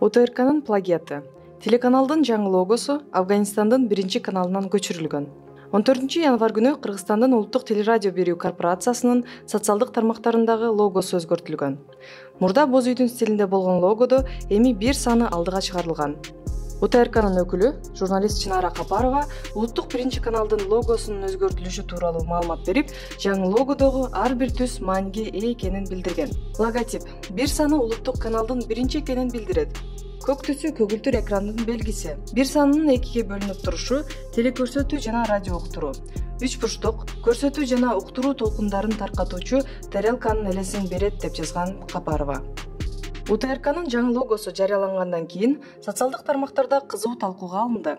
УТРКнын плагиаты. Телеканалдын жаңы логосу Афганистандын биринчи каналынан көчүрүлгөн. 14 январ күнү Кыргызстандын Улуттук телерадио берүү корпорациясынын социалдык тармактарындагы логосу өзгөртүлгөн. Мурда боз үйдүн стилинде болгон логодо эми бир саны алдыга чыгарылган. УТРКнын өкүлү, журналист Чынара Капарова Улуттук биринчи каналдын логосунун өзгөртүлүшү тууралуу маалымат берип, жаңы логодогу ар бир түс мааниге ээ экенин билдирген. Логотип бир саны улуттук каналдын биринчи экенин билдирет. Көк түсү көгүлтүр экрандын белгиси. Бир санынын экиге бөлүнүп турушу телекөрсөтүү жана радио уктуруу. Үч бурчтук көрсөтүү жана уктуруу толкундарын таркатуучу тарелканын элесин берет деп жазган Капарова. УТРКнын жаңы логосу жарыялангандан кийин социалдык тармактарда кызуу талкууга алынды.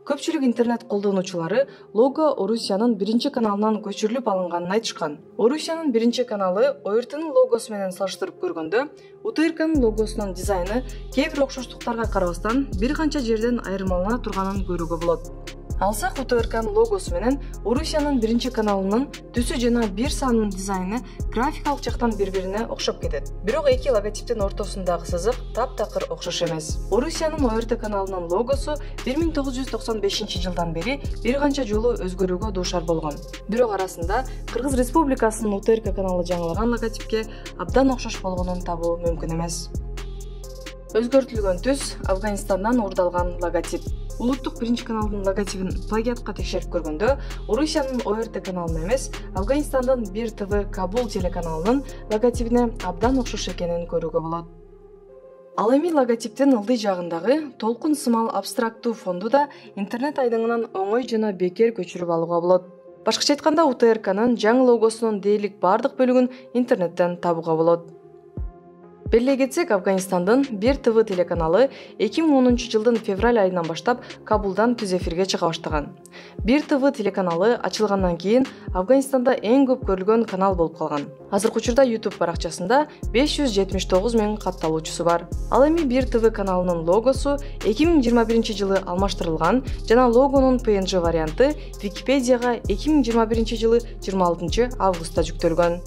Көпчүлүк интернет колдонуучулары лого Орусиянын биринчи каналынан көчүрүлүп алынганын айтышкан. Орусиянын биринчи каналы ОРТнын логосу менен салыштырып көргөндө, УТРКнын логосунун дизайны кээ бир окшоштуктарга карабастан бир канча жерден айырмалана турганын көрүүгө болот. Алсак УТРКнын логосу менен Орусиянын биринчи каналынын түсү жана бир санынын дизайны графикалык жактан бири-бирине окшоп кетет. Бирок эки логотиптин ортосундагы сызык таптакыр окшош эмес. Орусиянын ОРТ каналынын логосу 1995 жылдан бери бир канча жолу өзгөрүүгө дуушар болгон. Бирок арасында Кыргыз Республикасынын УТРК каналы жаңылаган логотипке абдан окшош болгонун табуу мүмкүн эмес. Өзгөртүлгөн түс Афганистандан уурдалган логотип. Улуттук биринчи каналдын логотипин плагиатка текшерип көргөндө, Орусиянын ОРТ каналына эмес, Афганистандын Бир ТВ Кабул телеканалынын логотипине абдан окшош экенин көрүүгө болот. Ал эми логотиптин ылдый жагындагы толкун сымал абстрактуу фонду да интернет айдыңынан оңой жана бекер көчүрүп алууга болот. Башкача айтканда, УТРКнын жаңы логосунун дээрлик бардык бөлүгүн интернеттен табууга болот. Белгилей кетсек, Афганистандын Бир ТВ телеканалы 2010 жылдын февраль айынан баштап Кабулдан түз эфирге чыга баштаган. Бир ТВ телеканалы ачылгандан кийин Афганистанда эң көп көрүлгөн канал болуп калган. Азыркы учурда YouTube баракчасында 579 000 катталуучусу бар. Ал эми Бир ТВ каналынын логосу 2021 жылы алмаштырылган жана логонун PNG варианты Википедияга 2021 жылы 26 августта жүктөлгөн.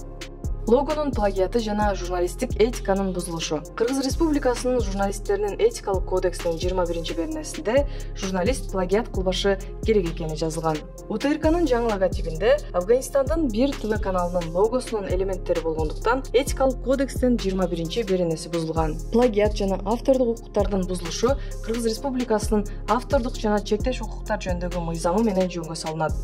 Логонун плагиаты жана журналисттик этиканын бузулушу. Кыргыз Республикасынын журналисттеринин этикалык кодексинин 21-беренесинде журналист плагиат кылбашы керек экени жазылган. УТРКнын жаңы логотипинде Афганистандын Бир ТВ каналынын логосунун элементтери болгондуктан этикалык кодекстин 21-беренеси бузулган. Плагиат жана автордук укуктардын бузулушу Кыргыз Республикасынын автордук жана чектеш укуктар жөнүндөгү мыйзамы менен жөнгө салынат.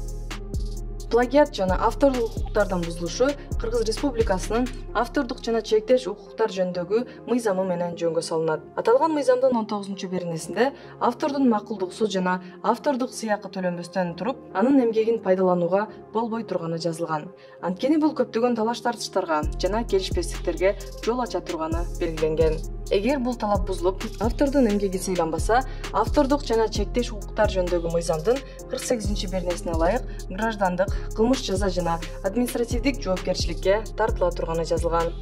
Плагиат жана автордук укуктардан бузулушу Кыргыз Республикасынын автордук жана чектеш укуктар жөнүндөгү мыйзамы менен жөнгө салынат. Аталган мыйзамдын 19-беренесинде автордун макулдугусуз жана автордук сыйакы төлөнбөстөн туруп, анын эмгегин пайдаланууга болбой турганы жазылган. Анткени бул көптөгөн талаш-тартыштарга жана келишпестиктерге жол ача турганы белгиленген. Эгер бул талап бузулуп, автордун эмгеги сыйланбаса, автордук жана чектеш укуктар жөнүндөгү мыйзамдын 48-беренесине ылайык граждандык, кылмыш жаза жана административдик жоопкерчиликке тартыла турганы жазылган.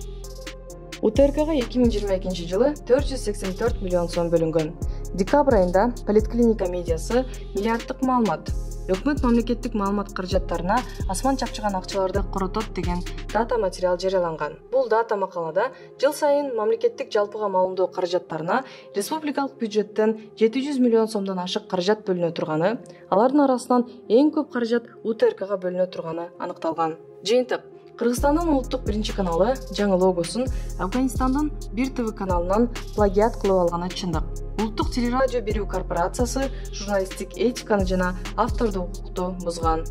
УТРКга 2022 жылы 484 миллион сом бөлүнгөн. Декабрь айында Поликлиника медиасы миллиарддык маалымат, өкмөт мамлекеттик маалымат каражаттарына асман чапчыган акчаларды коротот деген дата материал жарыяланган. Бул дата макалада жыл сайын мамлекеттик жалпыга маалымдоо каражаттарына республикалык бюджеттен 700 миллион сомдон ашык каражат бөлүнө турганы, алардын арасынан эң көп каражат УТРКга бөлүнө турганы аныкталган. Жыйынтык: Кыргызстандын улуттук биринчи каналы жаңы логосун Афганистандын Бир ТВ каналынан плагиат кылып алганы чындык. Улуттук телерадио берүү корпорациясы журналисттик этиканы жана автордук укукту бузган.